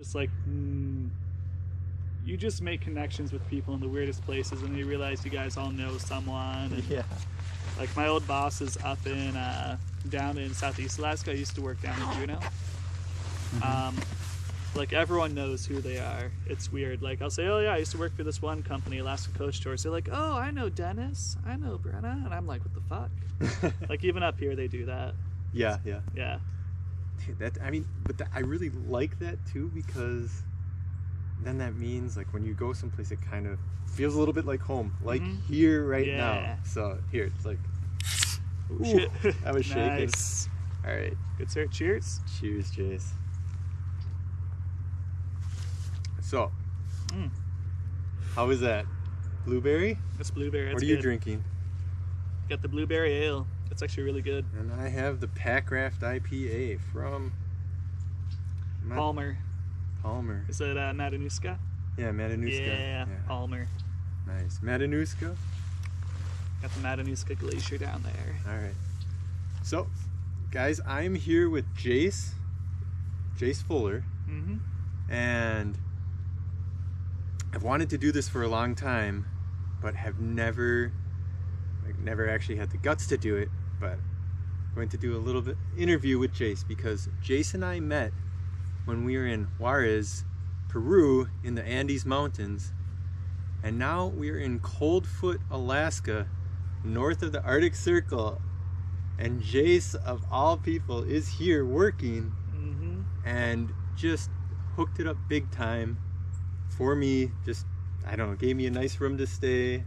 Just like, you just make connections with people in the weirdest places, and you realize you guys all know someone. And, yeah. like, my old boss is up in down in Southeast Alaska. I used to work down in Juneau. Like, everyone knows who they are. It's weird. Like, I'll say, oh yeah, I used to work for this one company, Alaska Coach Tours. They're like, oh, I know Dennis, I know Brenna, and I'm like, what the fuck? Like, even up here they do that. Yeah. Yeah. I really like that too, because then that means, like, when you go someplace, it kind of feels a little bit like home, like here right now. So here, it's like, ooh, Shit. I was shaking. Nice. All right. Good sir. Cheers. Cheers, Jace. So, how is that? Blueberry? That's blueberry. That's what are you good. drinking? Got the blueberry ale. That's actually really good. And I have the Packraft IPA from Palmer. Is it Matanuska? Yeah, Matanuska. Yeah, Palmer. Nice. Matanuska? Got the Matanuska Glacier down there. All right. So, guys, I'm here with Jace Fuller. And I've wanted to do this for a long time, but have never actually had the guts to do it. But I'm going to do a little bit interview with Jace, because Jace and I met when we were in Huarez, Peru, in the Andes Mountains, and now we're in Coldfoot, Alaska, north of the Arctic Circle, and Jace, of all people, is here working and just hooked it up big time for me. Just, I don't know, gave me a nice room to stay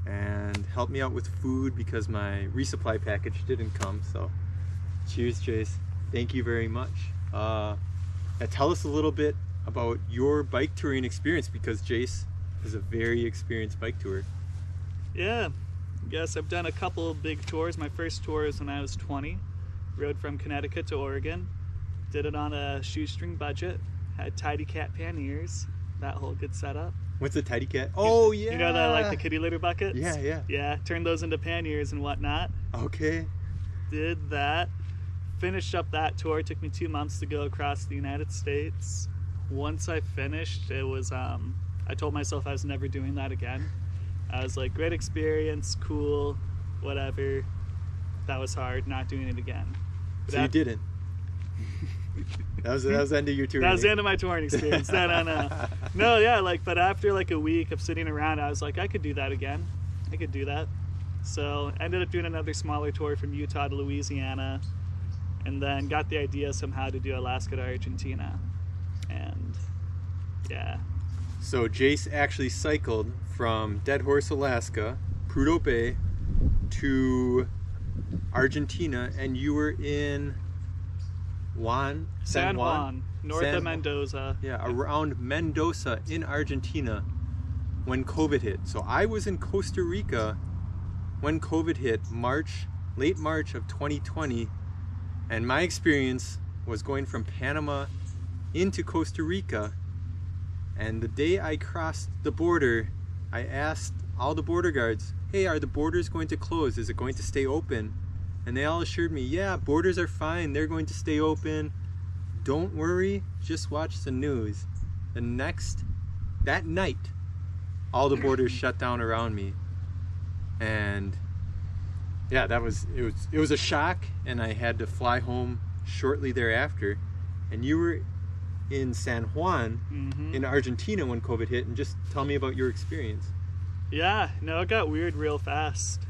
and helped me out with food because my resupply package didn't come. So cheers, Jace. Thank you very much. Tell us a little bit about your bike touring experience, because Jace is a very experienced bike tourer. Yeah, yes, I've done a couple of big tours. My first tour was when I was 20. Rode from Connecticut to Oregon. Did it on a shoestring budget. Had Tidy Cat panniers. That whole good setup. What's a Tidy Cat? Oh, yeah. You know the kitty litter buckets? Yeah. Yeah, turned those into panniers and whatnot. Okay. Did that. Finished up that tour. It took me 2 months to go across the United States. Once I finished, it was, I told myself I was never doing that again. I was like, great experience, cool, whatever. That was hard, not doing it again. But so you didn't? That was the end of your touring. That was the end of my touring experience. No, yeah, like, but after like a week of sitting around, I was like, I could do that again. I could do that. So I ended up doing another smaller tour from Utah to Louisiana, and then got the idea somehow to do Alaska to Argentina. And yeah. So Jace actually cycled from Dead Horse, Alaska, Prudhoe Bay, to Argentina, and you were in San Juan, north of Mendoza. Yeah, around Mendoza in Argentina when COVID hit. So I was in Costa Rica when COVID hit, late March of 2020, and my experience was going from Panama into Costa Rica. And the day I crossed the border, I asked all the border guards, hey, are the borders going to close? Is it going to stay open? And they all assured me, yeah, borders are fine. They're going to stay open. Don't worry, just watch the news. That night, all the borders shut down around me. And yeah, it was a shock, and I had to fly home shortly thereafter. And you were in San Juan in Argentina when COVID hit, and just tell me about your experience. Yeah, no, it got weird real fast.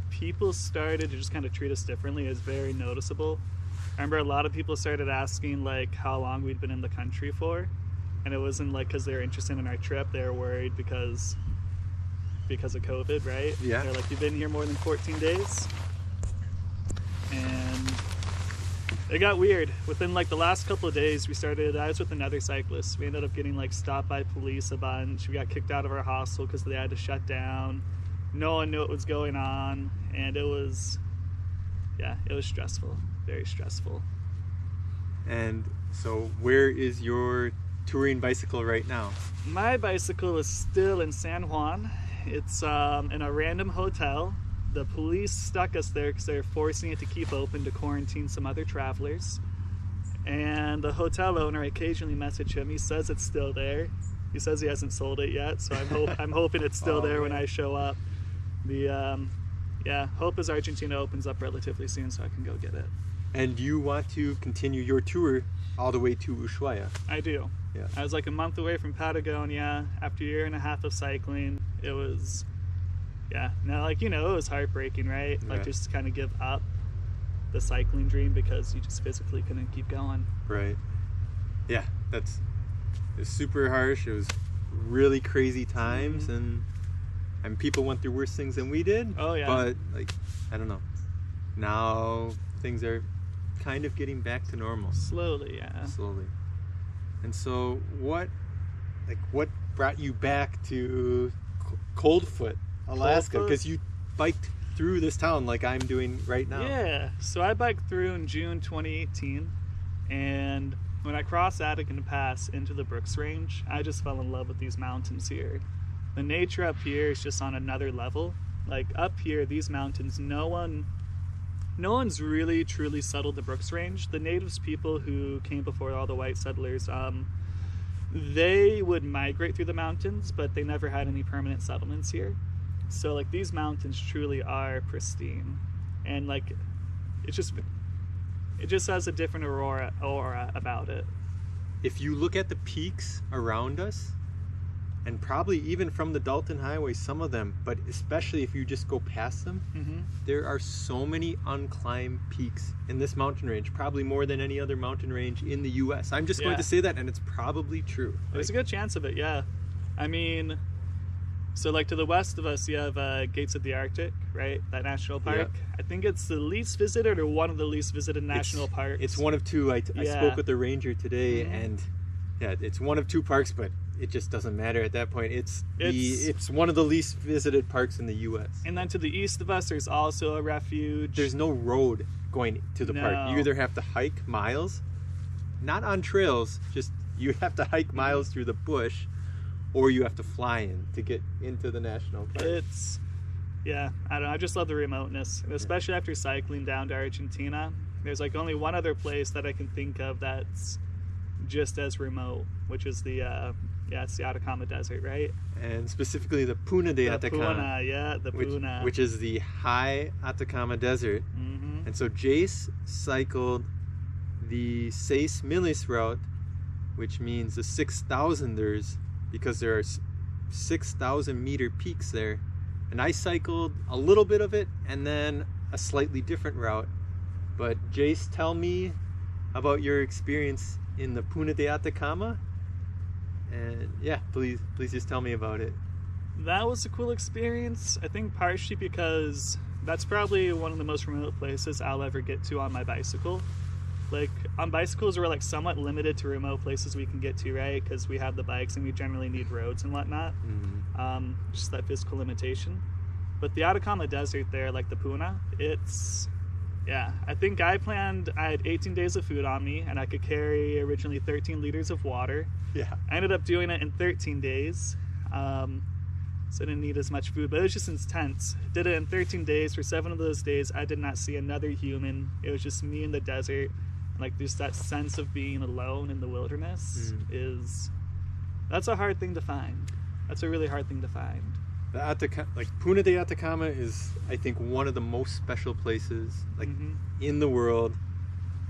People started to just kind of treat us differently. It was very noticeable. I remember a lot of people started asking like how long we'd been in the country for, and it wasn't like because they were interested in our trip. They were worried because of COVID, right? Yeah. They're like, you've been here more than 14 days? And it got weird. Within like the last couple of days, I was with another cyclist. We ended up getting like stopped by police a bunch. We got kicked out of our hostel because they had to shut down. No one knew what was going on, and it was stressful, very stressful. And so where is your touring bicycle right now? My bicycle is still in San Juan. It's in a random hotel. The police stuck us there because they were forcing it to keep open to quarantine some other travelers. And the hotel owner, I occasionally message him. He says it's still there. He says he hasn't sold it yet, so I'm hoping it's still there when I show up. Hope is Argentina opens up relatively soon, so I can go get it. And you want to continue your tour all the way to Ushuaia? I do. Yeah. I was like a month away from Patagonia. After a year and a half of cycling, it was, it was heartbreaking, right? Yeah. Like just to kind of give up the cycling dream because you just physically couldn't keep going. Right. Yeah, it was super harsh. It was really crazy times, and people went through worse things than we did. Oh yeah. But I don't know. Now things are kind of getting back to normal. Slowly, yeah. Slowly. And so what brought you back to Coldfoot, Alaska? Because you biked through this town like I'm doing right now. Yeah. So I biked through in June 2018, and when I crossed Atacama Pass into the Brooks Range, I just fell in love with these mountains here. The nature up here is just on another level. Like up here, these mountains, no one's really truly settled the Brooks Range. The natives people who came before all the white settlers, they would migrate through the mountains, but they never had any permanent settlements here. So like these mountains truly are pristine, and like it just has a different aura about it. If you look at the peaks around us, and probably even from the Dalton Highway, some of them, but especially if you just go past them, there are so many unclimbed peaks in this mountain range, probably more than any other mountain range in the US. I'm just going to say that, and it's probably true. There's a good chance of it, yeah. I mean, so like to the west of us, you have Gates of the Arctic, right? That national park. Yeah. I think it's the least visited or one of the least visited national parks. It's one of two. I spoke with the ranger today, and it's one of two parks, but it just doesn't matter at that point. It's one of the least visited parks in the U.S. And then to the east of us, there's also a refuge. There's no road going to the park. You either have to hike miles, not on trails, just you have to hike miles through the bush, or you have to fly in to get into the national park. I don't know. I just love the remoteness, and especially after cycling down to Argentina. There's like only one other place that I can think of that's just as remote, which is it's the Atacama Desert, right? And specifically the Puna de Atacama. The Puna. Which is the high Atacama Desert. And so Jace cycled the 6,000 route, which means the 6,000ers, because there are 6,000 meter peaks there. And I cycled a little bit of it and then a slightly different route. But Jace, tell me about your experience in the Puna de Atacama, and please just tell me about it. That was a cool experience. I think partially because that's probably one of the most remote places I'll ever get to on my bicycle. Like on bicycles, we're like somewhat limited to remote places we can get to, right? Because we have the bikes and we generally need roads and whatnot. Just that physical limitation. But the Atacama Desert there, like the Puna, I think I had 18 days of food on me, and I could carry originally 13 liters of water. Yeah. I ended up doing it in 13 days. So I didn't need as much food, but it was just intense. Did it in 13 days. For 7 of those days, I did not see another human. It was just me in the desert. And like just that sense of being alone in the wilderness that's a hard thing to find. That's a really hard thing to find. The Puna de Atacama is, I think, one of the most special places in the world.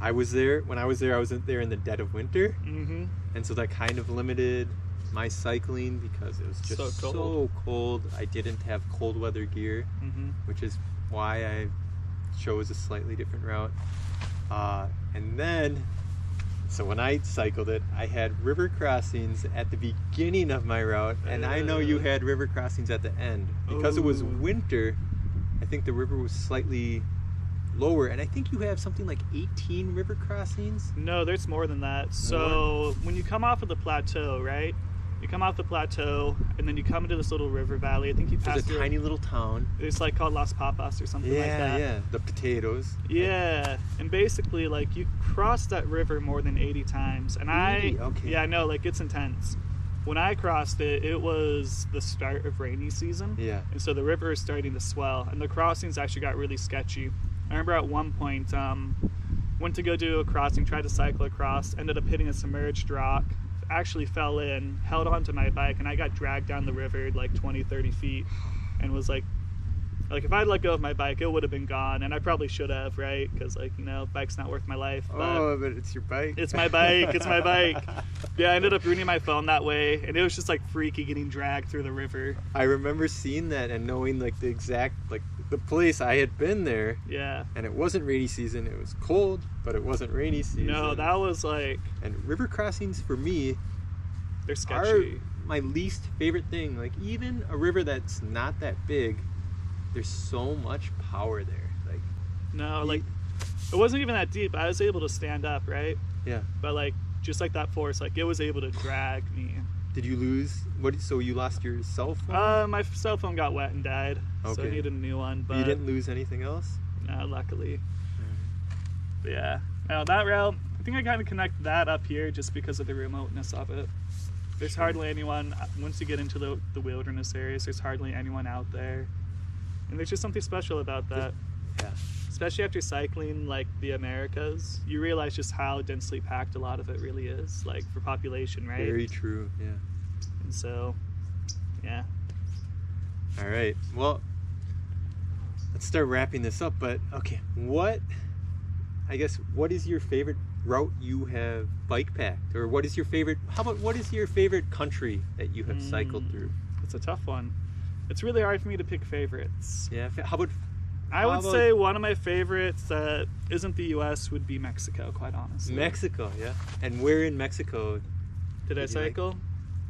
I was there. When I was there in the dead of winter, and so that kind of limited my cycling because it was just so cold. I didn't have cold weather gear, which is why I chose a slightly different route. And then, so when I cycled it, I had river crossings at the beginning of my route, and I know you had river crossings at the end. Because it was winter, I think the river was slightly lower, and I think you have something like 18 river crossings? No, there's more than that. So when you come off of the plateau, right? You come off the plateau, and then you come into this little river valley. I think you pass through a tiny little town. It's like called Las Papas or something like that. Yeah, the potatoes. Yeah, and basically, like, you cross that river more than 80 times. And I know, like, it's intense. When I crossed it, it was the start of rainy season. Yeah. And so the river is starting to swell, and the crossings actually got really sketchy. I remember at one point, went to go do a crossing, tried to cycle across, ended up hitting a submerged rock, actually fell in, held onto my bike, and I got dragged down the river like 20-30 feet, and was like if I'd let go of my bike, it would have been gone, and I probably should have, right? Because, like, you know, bike's not worth my life. But it's your bike. It's my bike. It's my bike. Yeah, I ended up ruining my phone that way, and it was just like freaky getting dragged through the river. I remember seeing that and knowing like the exact, like the place. I had been there. Yeah. And it wasn't rainy season. It was cold, but it wasn't rainy season. No, that was like... And river crossings for me, they're sketchy. Are my least favorite thing. Like, even a river that's not that big, there's so much power there. Like, no, like, it wasn't even that deep. I was able to stand up, right? Yeah. But like, just like that force, like, it was able to drag me. Did you lose? So you lost your cell phone? My cell phone got wet and died, so I needed a new one. But you didn't lose anything else? No, luckily. But yeah. Now that route, I think I kind of connect that up here just because of the remoteness of it. There's hardly anyone, once you get into the wilderness areas, there's hardly anyone out there. And there's just something special about that. Yeah. Especially after cycling like the Americas, you realize just how densely packed a lot of it really is, like for population, right? Very true, yeah. And so, yeah. All right, well, let's start wrapping this up, but okay, what is your favorite route you have bike packed? Or what is your favorite country that you have cycled through? It's a tough one. It's really hard for me to pick favorites. Yeah, I would say one of my favorites that isn't the U.S. would be Mexico, quite honestly. Mexico, yeah. And where in Mexico did I cycle?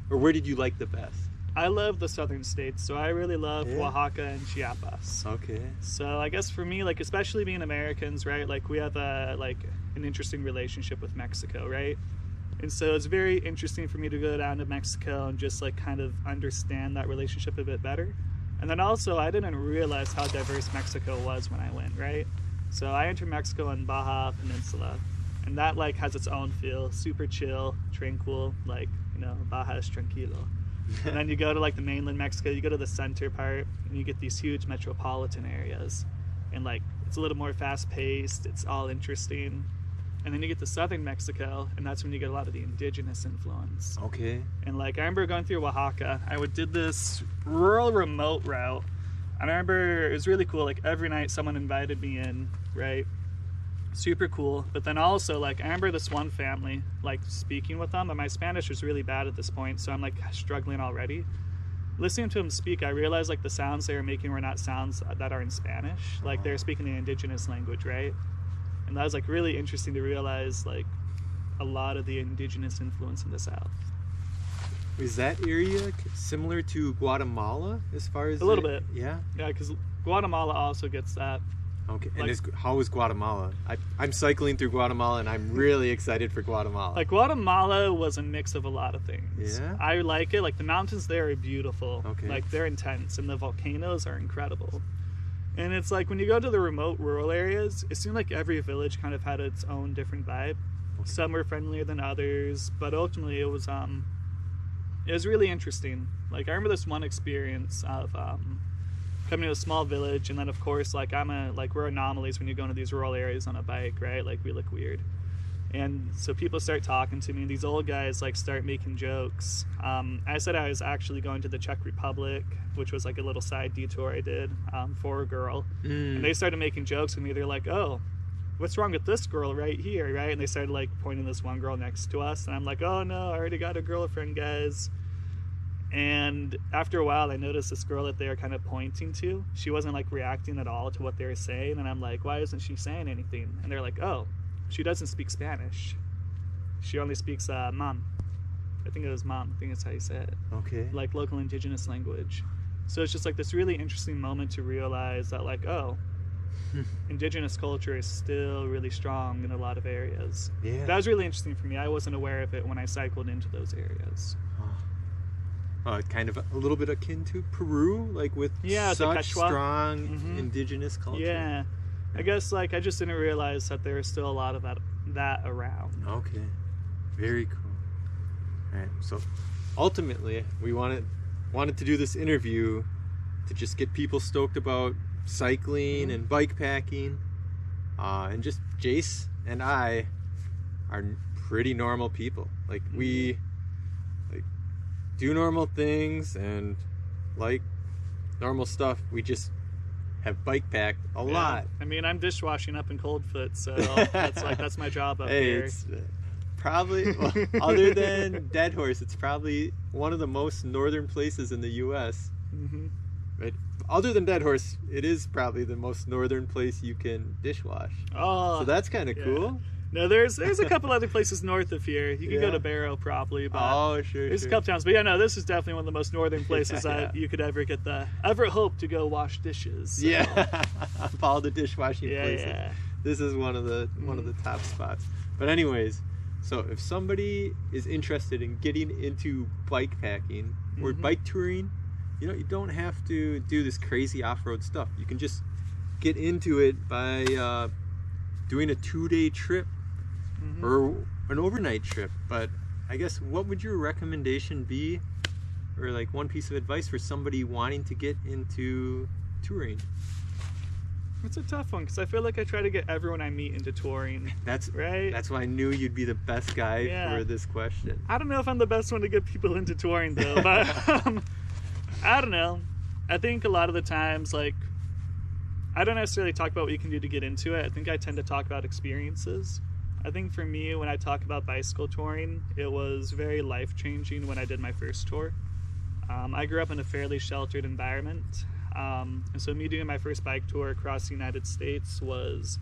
Or where did you like the best? I love the southern states, so I really love Oaxaca and Chiapas. Okay. So I guess for me, like, especially being Americans, right, like we have an interesting relationship with Mexico, right? And so it's very interesting for me to go down to Mexico and just like kind of understand that relationship a bit better. And then also, I didn't realize how diverse Mexico was when I went, right? So I entered Mexico in Baja Peninsula, and that like has its own feel, super chill, tranquil, like, you know, Baja es tranquilo. And then you go to like the mainland Mexico, you go to the center part, and you get these huge metropolitan areas, and like it's a little more fast paced, it's all interesting. And then you get to southern Mexico, and that's when you get a lot of the indigenous influence. Okay. And like I remember going through Oaxaca, I did this rural remote route. And I remember it was really cool. Like every night someone invited me in, right? Super cool. But then also like I remember this one family, like speaking with them, and my Spanish was really bad at this point, so I'm like struggling already. Listening to them speak, I realized like the sounds they were making were not sounds that are in Spanish. Like they were speaking the indigenous language, right? And that was like really interesting to realize like a lot of the indigenous influence in the South. Is that area similar to Guatemala as far as a little bit? Yeah. Yeah, because Guatemala also gets that. Okay. Like, and how is Guatemala? I'm cycling through Guatemala, and I'm really excited for Guatemala. Like Guatemala was a mix of a lot of things. Yeah. I like it. Like the mountains there are beautiful. Okay. Like they're intense, and the volcanoes are incredible. And it's like when you go to the remote rural areas, it seemed like every village kind of had its own different vibe. Some were friendlier than others, but ultimately it was really interesting. Like I remember this one experience of coming to a small village, and then of course like we're anomalies when you go into these rural areas on a bike, right? Like we look weird. And so people start talking to me, and these old guys like start making jokes. I said I was actually going to the Czech Republic, which was like a little side detour I did for a girl. And they started making jokes with me. They're like, oh, what's wrong with this girl right here, right? And they started like pointing this one girl next to us, and I'm like, oh no, I already got a girlfriend, guys. And after a while, I noticed this girl that they were kind of pointing to, she wasn't like reacting at all to what they were saying. And I'm like, why isn't she saying anything? And they're like, oh, she doesn't speak Spanish. She only speaks Mam. I think it was Mam. I think that's how you say it. Okay. Like local indigenous language. So it's just like this really interesting moment to realize that like, oh, indigenous culture is still really strong in a lot of areas. Yeah. That was really interesting for me. I wasn't aware of it when I cycled into those areas. Kind of a little bit akin to Peru, like with such strong indigenous culture. Yeah. I guess like I just didn't realize that there was still a lot of that around. Okay. Very cool. All right. So ultimately, we wanted to do this interview to just get people stoked about cycling and bike packing. And just Jace and I are pretty normal people. Like, we like do normal things and like normal stuff. We just have bike packed a lot. I mean, I'm dishwashing up in Coldfoot, so that's my job up here. It's probably, well, other than Dead Horse, it's probably one of the most northern places in the U.S. But other than Dead Horse, it is probably the most northern place you can dishwash. Oh, so that's kind of cool. No, there's a couple other places north of here. You can go to Barrow probably, but there's a couple towns. But yeah, no, this is definitely one of the most northern places that you could ever hope to go wash dishes. So. Yeah, of all the dishwashing places, yeah. This is one of the top spots. But anyways, so if somebody is interested in getting into bike packing or bike touring, you know, you don't have to do this crazy off-road stuff. You can just get into it by doing a 2-day trip or an overnight trip. But I guess, what would your recommendation be, or like one piece of advice for somebody wanting to get into touring? It's a tough one, because I feel like I try to get everyone I meet into touring. That's right. That's why I knew you'd be the best guy for this question. I don't know if I'm the best one to get people into touring though, but I don't know. I think a lot of the times, like, I don't necessarily talk about what you can do to get into it. I think I tend to talk about experiences. I think for me, when I talk about bicycle touring, it was very life-changing when I did my first tour. I grew up in a fairly sheltered environment. And so me doing my first bike tour across the United States was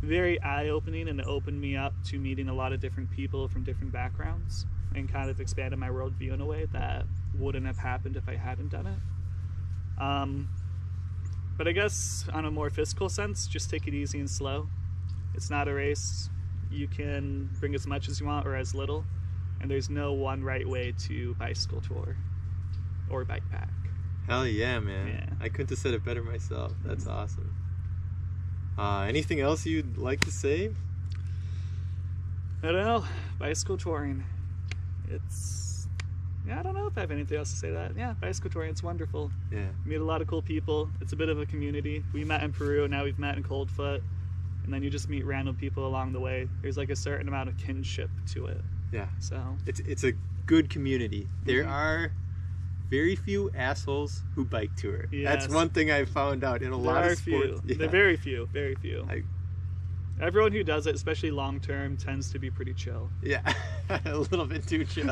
very eye-opening, and it opened me up to meeting a lot of different people from different backgrounds and kind of expanded my worldview in a way that wouldn't have happened if I hadn't done it. But I guess on a more physical sense, just take it easy and slow. It's not a race. You can bring as much as you want or as little, and there's no one right way to bicycle tour or bike pack. Hell yeah, man. Yeah. I couldn't have said it better myself. That's awesome. Anything else you'd like to say? I don't know. Bicycle touring. I don't know if I have anything else to say to that. Yeah, bicycle touring, it's wonderful. Yeah. You meet a lot of cool people. It's a bit of a community. We met in Peru, now we've met in Coldfoot. And then you just meet random people along the way. There's like a certain amount of kinship to it. Yeah. So it's a good community. There are very few assholes who bike tour. Yes. That's one thing I found out in a lot of sports. Yeah. They're very few. Everyone who does it, especially long term, tends to be pretty chill. Yeah, a little bit too chill.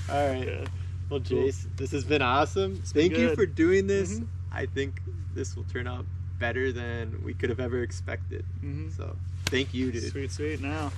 All right. Yeah. Well, Jace, this has been awesome. Thank you for doing this. I think this will turn out better than we could have ever expected. So thank you, dude. Sweet. Now.